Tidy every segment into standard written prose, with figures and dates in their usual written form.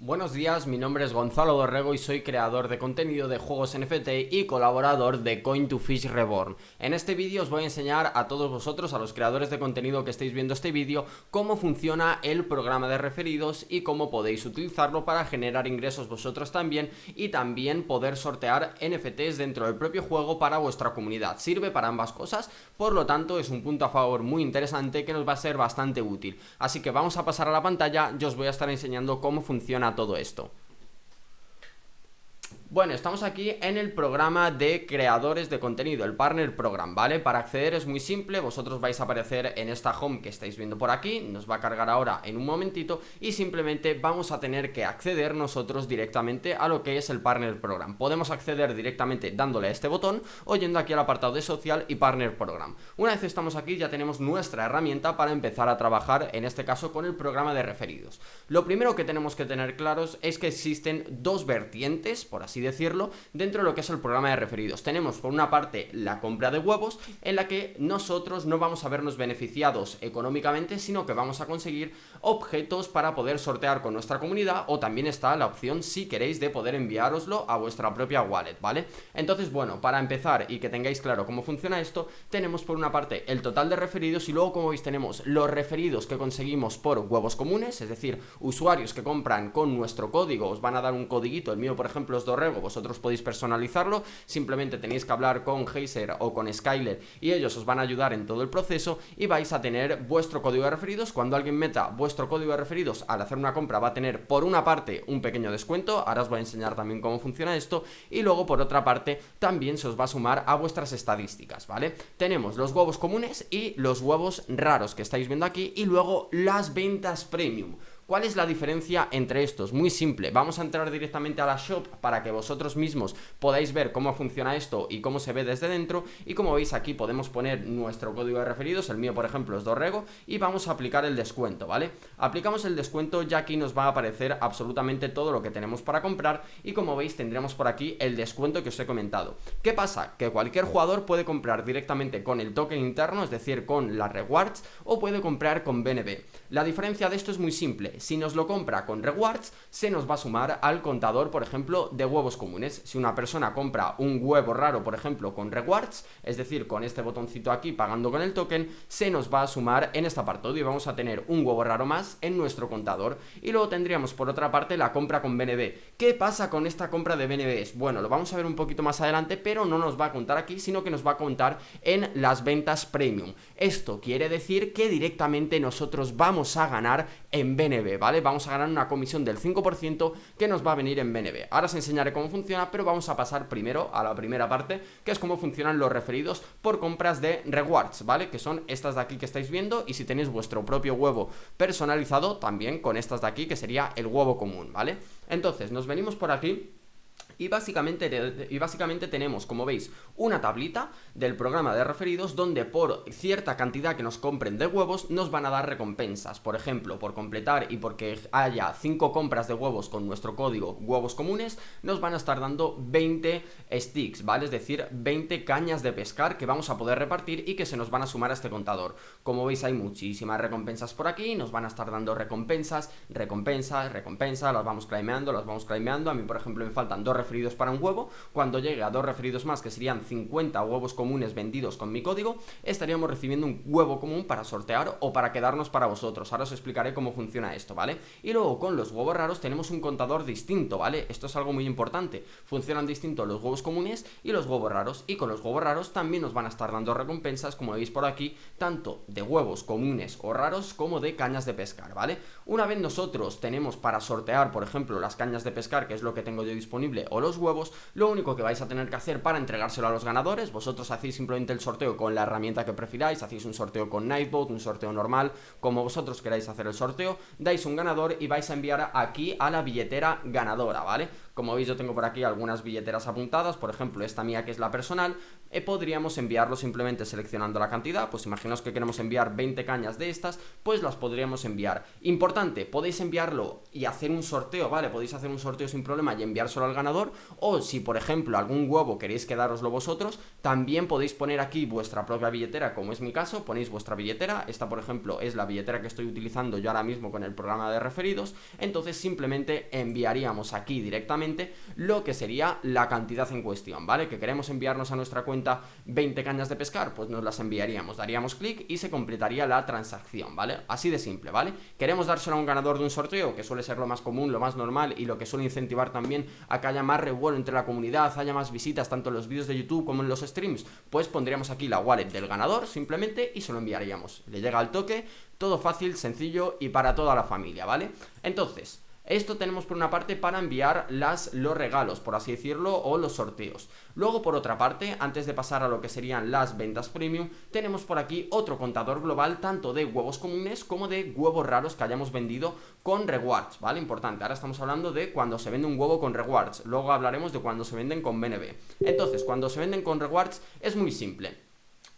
Buenos días, mi nombre es Gonzalo Dorrego y soy creador de contenido de juegos NFT y colaborador de Coin2Fish Reborn. En este vídeo os voy a enseñar a todos vosotros, a los creadores de contenido que estáis viendo este vídeo, cómo funciona el programa de referidos y cómo podéis utilizarlo para generar ingresos vosotros también y también poder sortear NFTs dentro del propio juego para vuestra comunidad. Sirve para ambas cosas, por lo tanto es un punto a favor muy interesante que nos va a ser bastante útil. Así que vamos a pasar a la pantalla, yo os voy a estar enseñando cómo funciona todo esto. Bueno, estamos aquí en el programa de creadores de contenido, el Partner Program, ¿vale? Para acceder es muy simple, vosotros vais a aparecer en esta home que estáis viendo por aquí, nos va a cargar ahora en un momentito y simplemente vamos a tener que acceder nosotros directamente a lo que es el Partner Program. Podemos acceder directamente dándole a este botón o yendo aquí al apartado de Social y Partner Program. Una vez estamos aquí ya tenemos nuestra herramienta para empezar a trabajar, en este caso con el programa de referidos. Lo primero que tenemos que tener claros es que existen dos vertientes, por así decirlo, dentro de lo que es el programa de referidos. Tenemos por una parte la compra de huevos, en la que nosotros no vamos a vernos beneficiados económicamente, sino que vamos a conseguir objetos para poder sortear con nuestra comunidad, o también está la opción, si queréis, de poder enviároslo a vuestra propia wallet, ¿vale? Entonces, bueno, para empezar y que tengáis claro cómo funciona esto, tenemos por una parte el total de referidos y luego, como veis, tenemos los referidos que conseguimos por huevos comunes, es decir, usuarios que compran con nuestro código, os van a dar un codiguito, el mío por ejemplo es Dorrego, vosotros podéis personalizarlo, simplemente tenéis que hablar con Heiser o con Skyler y ellos os van a ayudar en todo el proceso y vais a tener vuestro código de referidos. Cuando alguien meta vuestro código de referidos al hacer una compra va a tener por una parte un pequeño descuento, ahora os voy a enseñar también cómo funciona esto, y luego por otra parte también se os va a sumar a vuestras estadísticas, ¿vale? Tenemos los huevos comunes y los huevos raros que estáis viendo aquí y luego las ventas premium. ¿Cuál es la diferencia entre estos? Muy simple, vamos a entrar directamente a la shop para que vosotros mismos podáis ver cómo funciona esto y cómo se ve desde dentro, y como veis aquí podemos poner nuestro código de referidos, el mío por ejemplo es Dorrego, y vamos a aplicar el descuento, ¿vale? Aplicamos el descuento, ya aquí nos va a aparecer absolutamente todo lo que tenemos para comprar y como veis tendremos por aquí el descuento que os he comentado. ¿Qué pasa? Que cualquier jugador puede comprar directamente con el token interno, es decir, con las rewards, o puede comprar con BNB. La diferencia de esto es muy simple. Si nos lo compra con rewards, se nos va a sumar al contador, por ejemplo, de huevos comunes. Si una persona compra un huevo raro, por ejemplo, con rewards, es decir, con este botoncito aquí, pagando con el token, se nos va a sumar en este apartado y vamos a tener un huevo raro más en nuestro contador. Y luego tendríamos, por otra parte, la compra con BNB. ¿Qué pasa con esta compra de BNBs? Bueno, lo vamos a ver un poquito más adelante, pero no nos va a contar aquí, sino que nos va a contar en las ventas premium. Esto quiere decir que directamente nosotros vamos a ganar en BNB, ¿vale? Vamos a ganar una comisión del 5% que nos va a venir en BNB. Ahora os enseñaré cómo funciona, pero vamos a pasar primero a la primera parte, que es cómo funcionan los referidos por compras de rewards, ¿vale? Que son estas de aquí que estáis viendo, y si tenéis vuestro propio huevo personalizado, también con estas de aquí, que sería el huevo común, ¿vale? Entonces, nos venimos por aquí. Y básicamente tenemos, como veis, una tablita del programa de referidos donde por cierta cantidad que nos compren de huevos nos van a dar recompensas. Por ejemplo, por completar y porque haya 5 compras de huevos con nuestro código huevos comunes, nos van a estar dando 20 sticks, ¿vale? Es decir, 20 cañas de pescar que vamos a poder repartir y que se nos van a sumar a este contador. Como veis, hay muchísimas recompensas por aquí, nos van a estar dando recompensas, las vamos claimeando. A mí, por ejemplo, me faltan 2 referidos para un huevo. Cuando llegue a 2 referidos más, que serían 50 huevos comunes vendidos con mi código, estaríamos recibiendo un huevo común para sortear o para quedarnos para vosotros. Ahora os explicaré cómo funciona esto, ¿vale? Y luego con los huevos raros tenemos un contador distinto, ¿vale? Esto es algo muy importante. Funcionan distinto los huevos comunes y los huevos raros, y con los huevos raros también nos van a estar dando recompensas, como veis por aquí, tanto de huevos comunes o raros como de cañas de pescar, ¿vale? Una vez nosotros tenemos para sortear, por ejemplo, las cañas de pescar, que es lo que tengo yo disponible, o los huevos, lo único que vais a tener que hacer para entregárselo a los ganadores, vosotros hacéis simplemente el sorteo con la herramienta que prefiráis, hacéis un sorteo con Nightbot, un sorteo normal, como vosotros queráis hacer el sorteo, dais un ganador y vais a enviar aquí a la billetera ganadora, ¿vale? Como veis yo tengo por aquí algunas billeteras apuntadas, por ejemplo esta mía que es la personal, podríamos enviarlo simplemente seleccionando la cantidad. Pues imaginaos que queremos enviar 20 cañas de estas, pues las podríamos enviar. Importante, podéis enviarlo y hacer un sorteo, ¿vale? Podéis hacer un sorteo sin problema y enviárselo al ganador, o si por ejemplo algún huevo queréis quedároslo vosotros, también podéis poner aquí vuestra propia billetera, como es mi caso, ponéis vuestra billetera. Esta por ejemplo es la billetera que estoy utilizando yo ahora mismo con el programa de referidos, entonces simplemente enviaríamos aquí directamente lo que sería la cantidad en cuestión, ¿vale? Que queremos enviarnos a nuestra cuenta 20 cañas de pescar, pues nos las enviaríamos, daríamos clic y se completaría la transacción, ¿vale? Así de simple, ¿vale? Queremos dárselo a un ganador de un sorteo, que suele ser lo más común, lo más normal y lo que suele incentivar también a que haya más revuelo entre la comunidad, haya más visitas tanto en los vídeos de YouTube como en los streams, pues pondríamos aquí la wallet del ganador simplemente y se lo enviaríamos. Le llega al toque, todo fácil, sencillo y para toda la familia, ¿vale? Entonces, esto tenemos por una parte para enviar los regalos, por así decirlo, o los sorteos. Luego, por otra parte, antes de pasar a lo que serían las ventas premium, tenemos por aquí otro contador global, tanto de huevos comunes como de huevos raros que hayamos vendido con rewards, ¿vale? Importante, ahora estamos hablando de cuando se vende un huevo con rewards, luego hablaremos de cuando se venden con BNB. Entonces, cuando se venden con rewards es muy simple.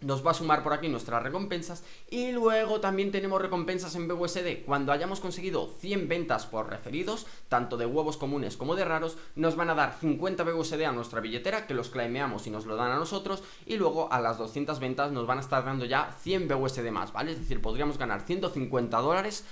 Nos va a sumar por aquí nuestras recompensas y luego también tenemos recompensas en BUSD. Cuando hayamos conseguido 100 ventas por referidos, tanto de huevos comunes como de raros, nos van a dar 50 BUSD a nuestra billetera, que los claimeamos y nos lo dan a nosotros, y luego a las 200 ventas nos van a estar dando ya 100 BUSD más, ¿vale? Es decir, podríamos ganar $150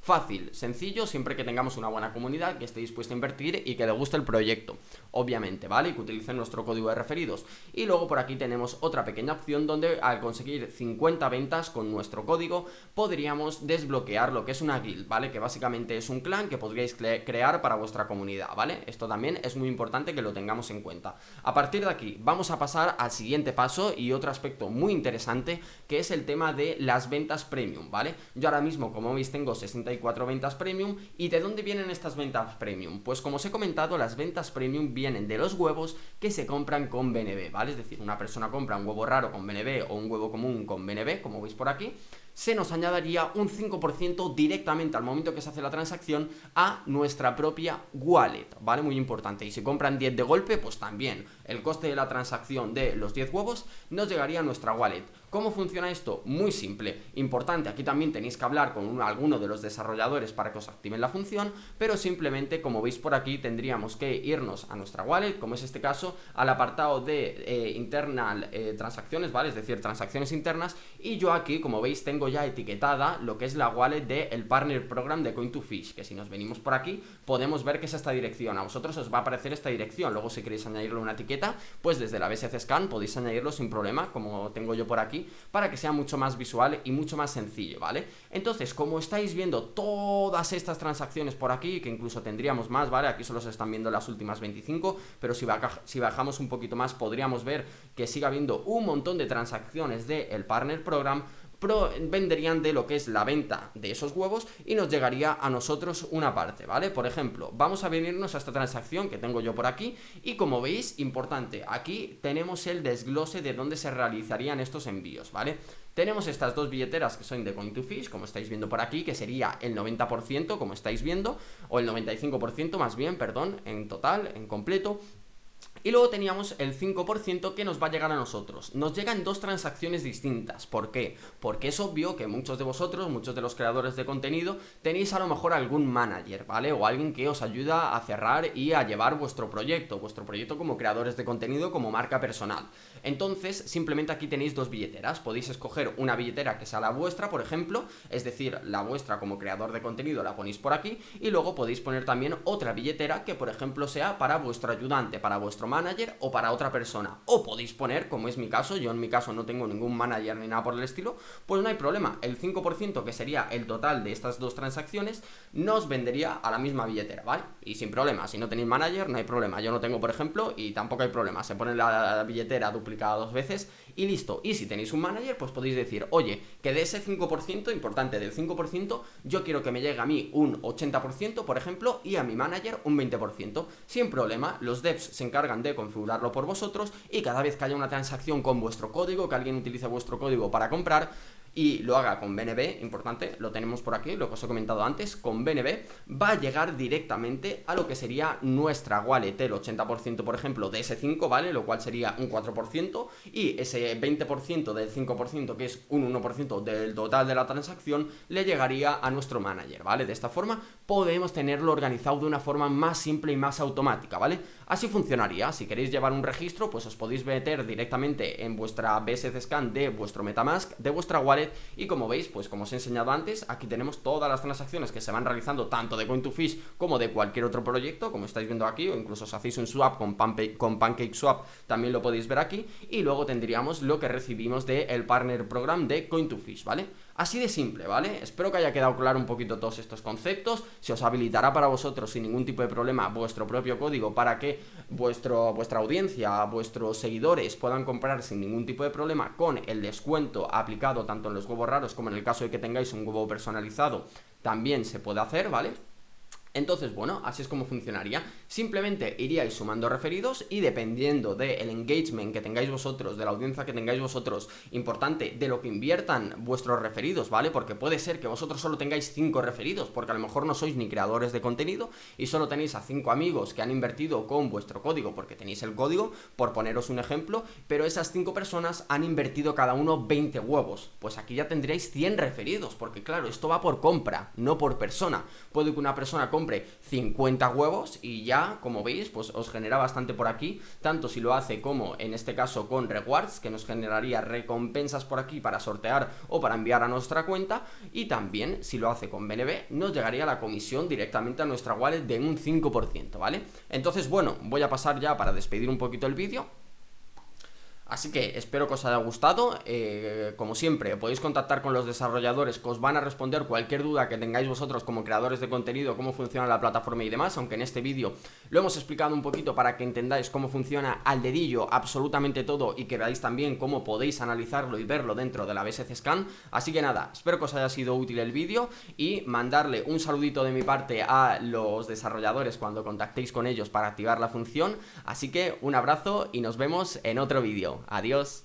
fácil, sencillo, siempre que tengamos una buena comunidad que esté dispuesta a invertir y que le guste el proyecto, obviamente, ¿vale? Y que utilicen nuestro código de referidos. Y luego por aquí tenemos otra pequeña opción donde al conseguir 50 ventas con nuestro código podríamos desbloquear lo que es una guild, ¿vale? Que básicamente es un clan que podríais crear para vuestra comunidad, ¿vale? Esto también es muy importante que lo tengamos en cuenta. A partir de aquí vamos a pasar al siguiente paso y otro aspecto muy interesante, que es el tema de las ventas premium, ¿vale? Yo ahora mismo, como veis, tengo 64 ventas premium. ¿Y de dónde vienen estas ventas premium? Pues como os he comentado, las ventas premium vienen de los huevos que se compran con BNB, ¿vale? Es decir, una persona compra un huevo raro con BNB o un huevo común con BNB, como veis por aquí, se nos añadiría un 5% directamente al momento que se hace la transacción a nuestra propia wallet, ¿vale? Muy importante. Y si compran 10 de golpe, pues también el coste de la transacción de los 10 huevos nos llegaría a nuestra wallet. ¿Cómo funciona esto? Muy simple. Importante, aquí también tenéis que hablar con alguno de los desarrolladores para que os activen la función, pero simplemente, como veis por aquí, tendríamos que irnos a nuestra wallet, como es este caso, al apartado de internal transacciones, ¿vale? Es decir, transacciones internas, y yo aquí, como veis, tengo ya etiquetada lo que es la wallet del Partner Program de Coin2Fish, que si nos venimos por aquí, podemos ver que es esta dirección. A vosotros os va a aparecer esta dirección. Luego, si queréis añadirle una etiqueta, pues desde la BSC Scan podéis añadirlo sin problema, como tengo yo por aquí, para que sea mucho más visual y mucho más sencillo, ¿vale? Entonces, como estáis viendo todas estas transacciones por aquí, que incluso tendríamos más, ¿vale? Aquí solo se están viendo las últimas 25, pero si bajamos un poquito más podríamos ver que sigue habiendo un montón de transacciones del Partner Program. Venderían de lo que es la venta de esos huevos y nos llegaría a nosotros una parte, ¿vale? Por ejemplo, vamos a venirnos a esta transacción que tengo yo por aquí y como veis, importante, aquí tenemos el desglose de dónde se realizarían estos envíos, ¿vale? Tenemos estas dos billeteras que son de Coin2Fish, como estáis viendo por aquí, que sería el 90%, como estáis viendo, o el 95% más bien, perdón, en total, en completo. Y luego teníamos el 5% que nos va a llegar a nosotros. Nos llegan dos transacciones distintas. ¿Por qué? Porque es obvio que muchos de vosotros, muchos de los creadores de contenido, tenéis a lo mejor algún manager, ¿vale? O alguien que os ayuda a cerrar y a llevar vuestro proyecto como creadores de contenido, como marca personal. Entonces, simplemente aquí tenéis dos billeteras. Podéis escoger una billetera que sea la vuestra, por ejemplo, es decir, la vuestra como creador de contenido la ponéis por aquí, y luego podéis poner también otra billetera que, por ejemplo, sea para vuestro ayudante, para vuestro manager o para otra persona. O podéis poner, como es mi caso, yo en mi caso no tengo ningún manager ni nada por el estilo, pues no hay problema. El 5%, que sería el total de estas dos transacciones, nos vendería a la misma billetera, ¿vale? Y sin problema, si no tenéis manager, no hay problema. Yo no tengo, por ejemplo, y tampoco hay problema. Se pone la billetera duplicada dos veces y listo. Y si tenéis un manager, pues podéis decir, oye, que de ese 5%, importante, del 5%, yo quiero que me llegue a mí un 80%, por ejemplo, y a mi manager un 20%. Sin problema, los devs se encargan de configurarlo por vosotros y cada vez que haya una transacción con vuestro código, que alguien utilice vuestro código para comprar, y lo haga con BNB, importante, lo tenemos por aquí, lo que os he comentado antes, con BNB va a llegar directamente a lo que sería nuestra wallet, el 80% por ejemplo de ese 5, ¿vale? Lo cual sería un 4%, y ese 20% del 5%, que es un 1% del total de la transacción, le llegaría a nuestro manager, ¿vale? De esta forma podemos tenerlo organizado de una forma más simple y más automática, ¿vale? Así funcionaría. Si queréis llevar un registro, pues os podéis meter directamente en vuestra BSC Scan de vuestro MetaMask, de vuestra wallet, y como veis, pues como os he enseñado antes, aquí tenemos todas las transacciones que se van realizando tanto de Coin2Fish como de cualquier otro proyecto, como estáis viendo aquí, o incluso si hacéis un swap con PancakeSwap, también lo podéis ver aquí, y luego tendríamos lo que recibimos del Partner Program de Coin2Fish, ¿vale? Así de simple, ¿vale? Espero que haya quedado claro un poquito todos estos conceptos. Se os habilitará para vosotros sin ningún tipo de problema vuestro propio código para que vuestra audiencia, vuestros seguidores puedan comprar sin ningún tipo de problema con el descuento aplicado tanto en los huevos raros como en el caso de que tengáis un huevo personalizado. También se puede hacer, ¿vale? Entonces, bueno, así es como funcionaría. Simplemente iríais sumando referidos y dependiendo del engagement que tengáis vosotros, de la audiencia que tengáis vosotros, importante, de lo que inviertan vuestros referidos, ¿vale? Porque puede ser que vosotros solo tengáis 5 referidos, porque a lo mejor no sois ni creadores de contenido y solo tenéis a 5 amigos que han invertido con vuestro código, porque tenéis el código, por poneros un ejemplo, pero esas 5 personas han invertido cada uno 20 huevos. Pues aquí ya tendríais 100 referidos, porque claro, esto va por compra, no por persona. Puede que una persona compre 50 huevos y ya, como veis, pues os genera bastante por aquí, tanto si lo hace como en este caso con rewards, que nos generaría recompensas por aquí para sortear o para enviar a nuestra cuenta, y también si lo hace con BNB nos llegaría la comisión directamente a nuestra wallet de un 5%, ¿vale? Entonces, bueno, voy a pasar ya para despedir un poquito el vídeo. Así que espero que os haya gustado. Como siempre, podéis contactar con los desarrolladores que os van a responder cualquier duda que tengáis vosotros como creadores de contenido, cómo funciona la plataforma y demás, aunque en este vídeo lo hemos explicado un poquito para que entendáis cómo funciona al dedillo absolutamente todo y que veáis también cómo podéis analizarlo y verlo dentro de la BSC Scan. Así que nada, espero que os haya sido útil el vídeo y mandarle un saludito de mi parte a los desarrolladores cuando contactéis con ellos para activar la función. Así que un abrazo y nos vemos en otro vídeo. Adiós.